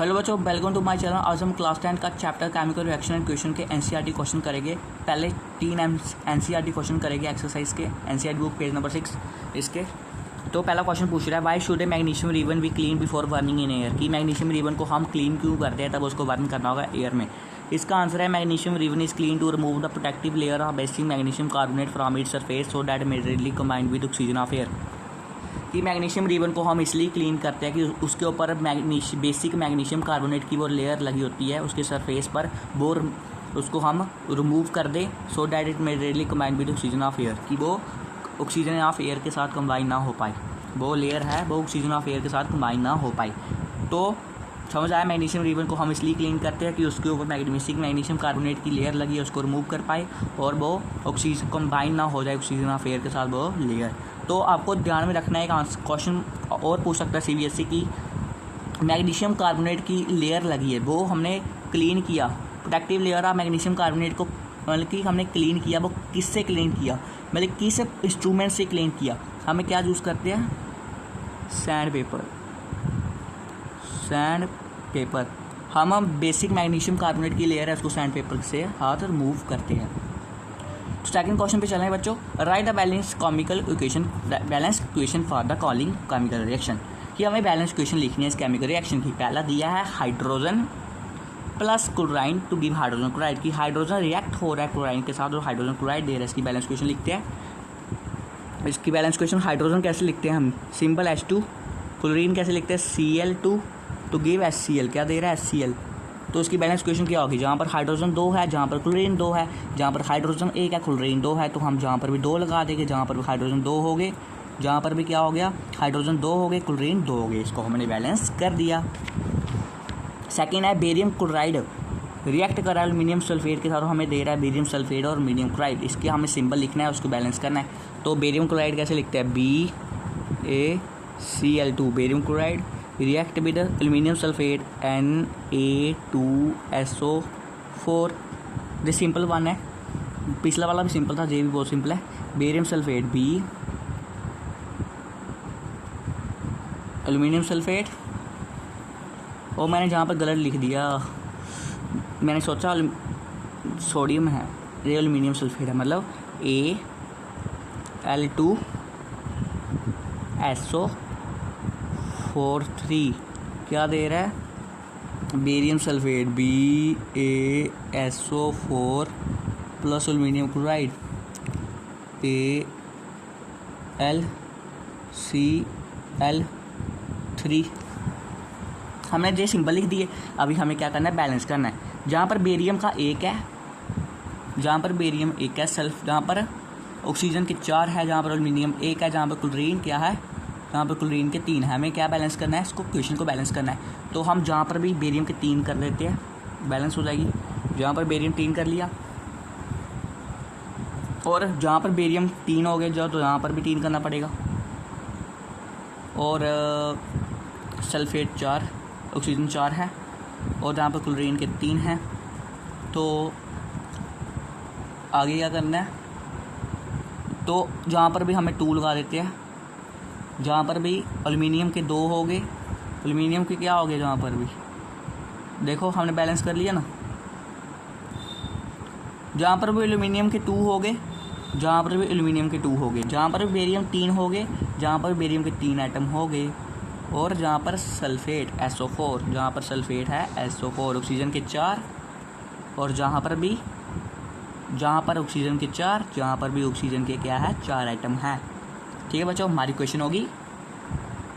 Hello बच्चों, welcome to my channel. आज हम क्लास 10 का chapter chemical reaction and question के एनसीईआरटी क्वेश्चन करेंगे। पहले 3 एनसीईआरटी क्वेश्चन करेंगे एक्सरसाइज के, एनसीईआरटी बुक पेज नंबर 6 इसके। तो पहला क्वेश्चन पूछ रहा है, why should A magnesium ribbon be clean before burning in air. कि मैग्नीशियम रिबन को हम क्लीन क्यों करते हैं, तब उसको बर्न करना होगा एयर में। इसका आंसर है magnesium ribbon is clean to remove the protective layer of basic magnesium carbonate from its surface so that immediately combined with oxygen of air. कि मैग्नीशियम रिबन को हम इसलिए क्लीन करते हैं कि उसके ऊपर बेसिक मैग्नीशियम कार्बोनेट की वो लेयर लगी होती है उसके सरफेस पर, वो उसको हम रिमूव कर दें so that it immediately combine with oxygen of air. कि वो ऑक्सीजन ऑफ एयर के साथ कंबाइन ना हो पाए, वो लेयर है वो ऑक्सीजन ऑफ एयर के साथ कंबाइन ना हो पाए। तो समझ आया, मैग्नीशियम रिबन को हम इसलिए क्लीन करते हैं कि उसके ऊपर बेसिक मैग्नीशियम कार्बोनेट की लेयर लगी है उसको रिमूव कर पाए और वो ऑक्सीजन कंबाइन ना हो जाए ऑक्सीजन ऑफ एयर के साथ वो लेयर। तो आपको ध्यान में रखना है, एक क्वेश्चन और पूछ सकता है सीबीएसई की, मैग्नीशियम कार्बोनेट की लेयर लगी है वो हमने क्लीन किया, protective layer of magnesium carbonate को मतलब कि हमने क्लीन किया, वो किससे क्लीन किया, मतलब किस इंस्ट्रूमेंट से क्लीन किया। हमें क्या यूज़ करते हैं, सैंड पेपर। हम बेसिक मैग्नीशियम कार्बोनेट की लेयर है उसको सैंड पेपर से हाथ रिमूव करते हैं। सेकंड क्वेश्चन पे चलें बच्चों, right the balance equation for the calling chemical reaction. कि हमें बैलेंस इक्वेशन लिखनी है इस केमिकल रिएक्शन की। पहला दिया है hydrogen plus chlorine to give hydrogen chloride. की हाइड्रोजन रिएक्ट हो रहा है क्लोराइन के साथ और हाइड्रोजन क्लोराइड दे रहा है। इसकी बैलेंस इक्वेशन लिखते हैं। इसकी बैलेंस इक्वेशन हाइड्रोजन कैसे लिखते हैं हम, सिंपल H2, क्लोरीन कैसे लिखते हैं Cl2 टू गिव HCl, क्या दे रहा है HCl। तो इसकी बैलेंस इक्वेशन क्या होगी, जहाँ पर हाइड्रोजन 2 है, जहाँ पर क्लोरीन 2 है, जहाँ पर हाइड्रोजन 1 है क्लोरीन 2 है, तो हम जहाँ पर भी 2 लगा देंगे, जहाँ पर भी हाइड्रोजन 2 हो गए, जहाँ पर भी क्या हो गया हाइड्रोजन 2 हो गए क्लोरीन 2 हो गए। इसको हमने बैलेंस कर दिया। सेकेंड है बेरियम क्लोराइड रिएक्ट कर रहा है एल्यूमिनियम सल्फेट के साथ, हमें दे रहा है बेरियम सल्फेट और मीडियम क्लोराइड। इसके हमें सिंबल लिखना है, उसको बैलेंस करना है। तो बेरियम क्लोराइड कैसे लिखते हैं, BaCl2 barium chloride react with aluminium sulphate Na2SO4। ये सिंपल वन है, पिछला वाला भी सिंपल था, ये भी बहुत सिंपल है। Barium sulphate B aluminium sulphate, और मैंने जहाँ पर गलत लिख दिया, मैंने सोचा सोडियम है, ये एल्यूमिनियम सल्फेट है, मतलब Al2SO4 क्या दे रहा है, barium sulphate BaSO4 plus aluminium chloride AlCl3। हमने ये सिंबल लिख दिए। अभी हमें क्या करना है, बैलेंस करना है। जहाँ पर बेरियम का 1 है, जहाँ पर बेरियम 1 है सल्फ, जहाँ पर ऑक्सीजन के 4 है, जहाँ पर एल्यूमिनियम 1 है, जहाँ पर क्लोरीन क्या है, जहाँ पर क्लोरीन के 3 है। हमें क्या बैलेंस करना है, इसको क्वेश्चन को बैलेंस करना है। तो हम जहाँ पर भी बेरियम के 3 कर देते हैं, बैलेंस हो जाएगी। जहाँ पर बेरियम 3 कर लिया और जहाँ पर बेरियम 3 हो गए जो, तो यहाँ पर भी 3 करना पड़ेगा। और सल्फेट 4, ऑक्सीजन 4 है, और जहाँ पर क्लोरीन के 3 हैं। तो आगे क्या करना है, तो जहाँ पर भी हमें 2 लगा देते हैं। जहाँ पर भी एल्यूमिनियम के 2 हो गए, एल्यूमिनियम के क्या हो गए, जहाँ पर भी देखो हमने बैलेंस कर लिया ना। जहाँ पर भी एल्यूमिनियम के 2 हो गए, जहाँ पर भी एल्यूमिनियम के 2 हो गए, जहाँ पर भी बेरियम 3 हो गए, जहाँ पर बेरियम के 3 आइटम हो गए, और जहाँ पर सल्फेट SO4, जहाँ पर सल्फेट है SO4 ऑक्सीजन के 4, और जहाँ पर ऑक्सीजन के 4, जहाँ पर भी ऑक्सीजन के क्या है 4 आइटम है। ठीक है बच्चों, हमारी क्वेश्चन होगी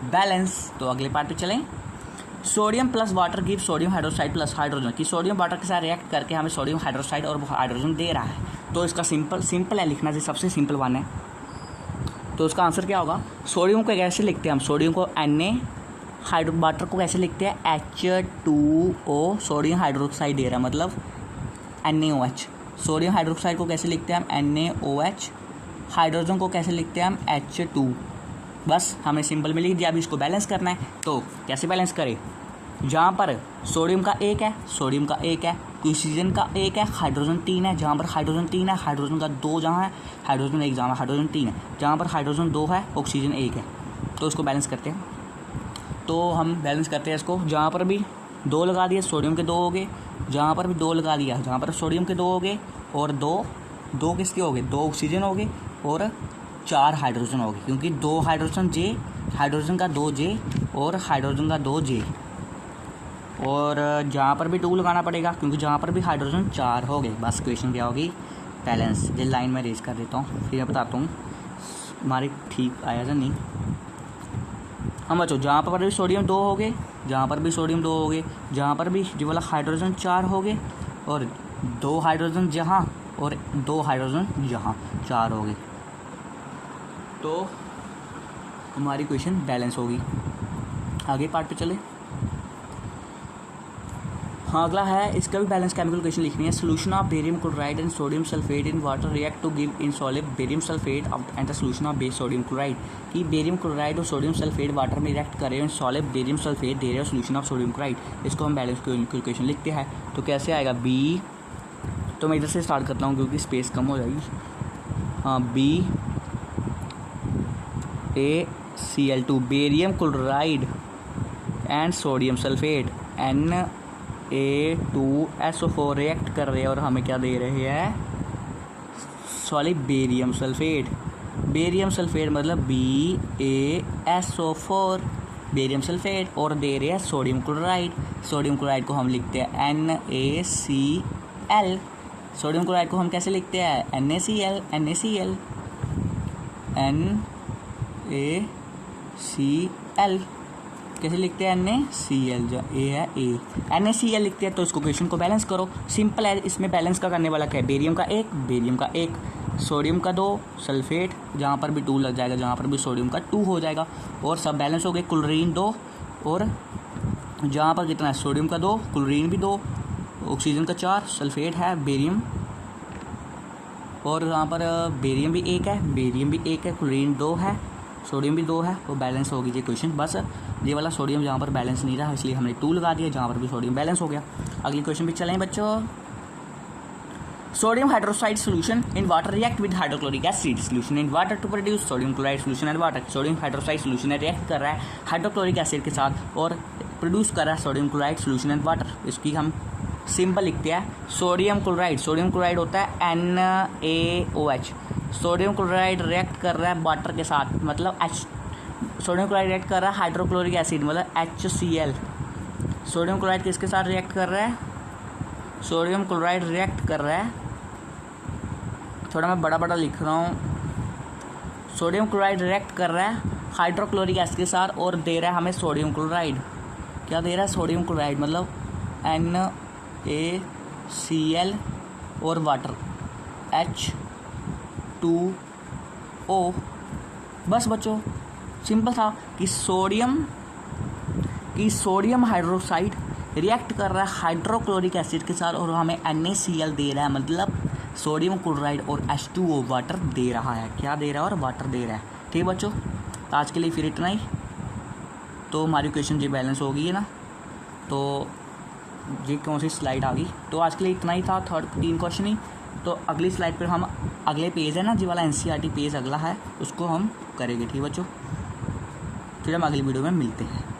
बैलेंस। तो अगले पार्ट पे चलें। Sodium plus water give sodium hydroxide plus hydrogen. कि सोडियम वाटर के साथ रिएक्ट करके हमें सोडियम हाइड्रोक्साइड और हाइड्रोजन दे रहा है। तो इसका सिंपल है लिखना, जो सबसे सिंपल वन है। तो उसका आंसर क्या होगा, सोडियम को कैसे लिखते हैं हम, सोडियम को Na, वाटर को कैसे लिखते हैं H2O, सोडियम हाइड्रोक्साइड दे रहा है मतलब NaOH। सोडियम हाइड्रोक्साइड को कैसे लिखते हैं हम NaOH, हाइड्रोजन को कैसे लिखते हैं हम H2। बस हमें सिंपल में लिख दिया। अभी इसको बैलेंस करना है, तो कैसे बैलेंस करें, जहाँ पर सोडियम का 1 है, ऑक्सीजन का 1 है, हाइड्रोजन 3 है, जहाँ पर हाइड्रोजन 3 है, हाइड्रोजन का 2 जहाँ है, हाइड्रोजन 1 जहाँ हाइड्रोजन 3 है, जहाँ पर हाइड्रोजन 2 है, ऑक्सीजन 1 है। तो इसको बैलेंस करते हैं। तो हम बैलेंस करते हैं इसको, जहाँ पर भी 2 लगा दिए, सोडियम के 2 हो गए, जहाँ पर भी 2 लगा दिया, जहाँ पर सोडियम के 2 हो गए और दो किसके हो गए, 2 ऑक्सीजन हो गए और 4 हाइड्रोजन हो गए, क्योंकि 2 हाइड्रोजन का 2 जे और हाइड्रोजन का 2 जे। और जहाँ पर भी 2 लगाना पड़ेगा, क्योंकि जहाँ पर भी हाइड्रोजन 4 हो गए। बस क्वेश्चन क्या होगी, बैलेंस। ये लाइन में रेज कर देता हूँ, फिर मैं बताता हूँ हमारे ठीक आया या नहीं। हम बच्चों जहाँ पर भी सोडियम 2 हो गए, जहाँ पर भी सोडियम 2 हो गए, जहाँ पर भी जो वाला हाइड्रोजन 4 हो गए और 2 हाइड्रोजन जहाँ और 2 हाइड्रोजन यहाँ 4 हो गए, तो हमारी क्वेश्चन बैलेंस होगी। आगे पार्ट पे चले। हाँ, अगला है, इसका भी बैलेंस केमिकल इक्वेशन लिखनी है। Solution of barium chloride and sodium sulphate in water react to give insoluble barium sulphate and the solution of base sodium chloride. कि बेरियम क्लोराइड और सोडियम सल्फेट वाटर में रिएक्ट कर रहे हैं, insoluble barium sulphate दे रहे हैं solution of sodium chloride. इसको हम बैलेंस केमिकल इक्वेशन लिखते हैं। तो कैसे आएगा, बी, तो मैं इधर से स्टार्ट करता हूँ क्योंकि स्पेस कम हो जाएगी। हाँ, BaCl2 barium chloride and sodium sulphate Na2SO4 react कर रहे हैं और हमें क्या दे रहे हैं, sorry barium sulphate. Barium sulphate मतलब BaSO4 बेरियम सल्फेट, और दे रहे हैं सोडियम क्लोराइड। सोडियम क्लोराइड को हम लिखते हैं NaCl। सोडियम क्लोराइड को हम कैसे लिखते हैं, NaCl। कैसे लिखते हैं, NaCl, जो ए है ए, NaCl लिखते हैं। तो इसको क्वेश्चन को बैलेंस करो, सिंपल है। इसमें बैलेंस का करने वाला क्या है, बेरियम का 1, सोडियम का 2, सल्फेट जहाँ पर भी 2 लग जाएगा, जहाँ पर भी सोडियम का 2 हो जाएगा, और सब बैलेंस हो गए। क्लोरीन 2, और जहाँ पर कितना है, सोडियम का 2, क्लोरीन भी 2, ऑक्सीजन का 4, सल्फेट है, बेरियम, और यहाँ पर बेरियम भी 1 है, क्लोरीन 2 है, सोडियम भी 2 है, वो बैलेंस होगी ये क्वेश्चन। बस ये वाला सोडियम जहाँ पर बैलेंस नहीं रहा इसलिए हमने 2 लगा दिया, जहाँ पर भी सोडियम बैलेंस हो गया। अगली क्वेश्चन भी चलें बच्चों। Sodium hydroxide solution in water react with hydrochloric acid solution in water to produce sodium chloride solution and water. Sodium hydroxide solution है, रिएक्ट कर रहा है हाइड्रोक्लोरिक एसिड के साथ और प्रोड्यूस कर रहा है sodium chloride solution and water. इसकी हम सिंपल लिखते हैं, सोडियम क्लोराइड होता है NaOH। सोडियम क्लोराइड रिएक्ट कर रहा है वाटर के साथ, मतलब सोडियम क्लोराइड रिएक्ट कर रहा है हाइड्रोक्लोरिक एसिड मतलब HCl। सोडियम क्लोराइड किसके साथ रिएक्ट कर रहा है, सोडियम क्लोराइड रिएक्ट कर रहा है, थोड़ा मैं बड़ा लिख रहा हूँ, सोडियम क्लोराइड रिएक्ट कर रहा है हाइड्रोक्लोरिक एसिड के साथ और दे रहा है हमें सोडियम क्लोराइड। क्या दे रहा है, सोडियम क्लोराइड, मतलब NaCl और वाटर H2O। बस बच्चों सिंपल था कि सोडियम हाइड्रोक्साइड रिएक्ट कर रहा है हाइड्रोक्लोरिक एसिड के साथ और हमें NaCl दे रहा है, मतलब सोडियम क्लोराइड और H2O वाटर दे रहा है। क्या दे रहा है, और वाटर दे रहा है। ठीक बच्चों, आज के लिए फिर इतना ही। तो हमारी क्वेश्चन जी बैलेंस हो गई है ना, तो ये कौन सी स्लाइड आ गई। तो आज के लिए इतना ही था, 3 क्वेश्चन ही। तो अगली स्लाइड पर हम अगले पेज है ना जी वाला NCERT पेज अगला है, उसको हम करेंगे। ठीक बच्चों, फिर हम अगली वीडियो में मिलते हैं।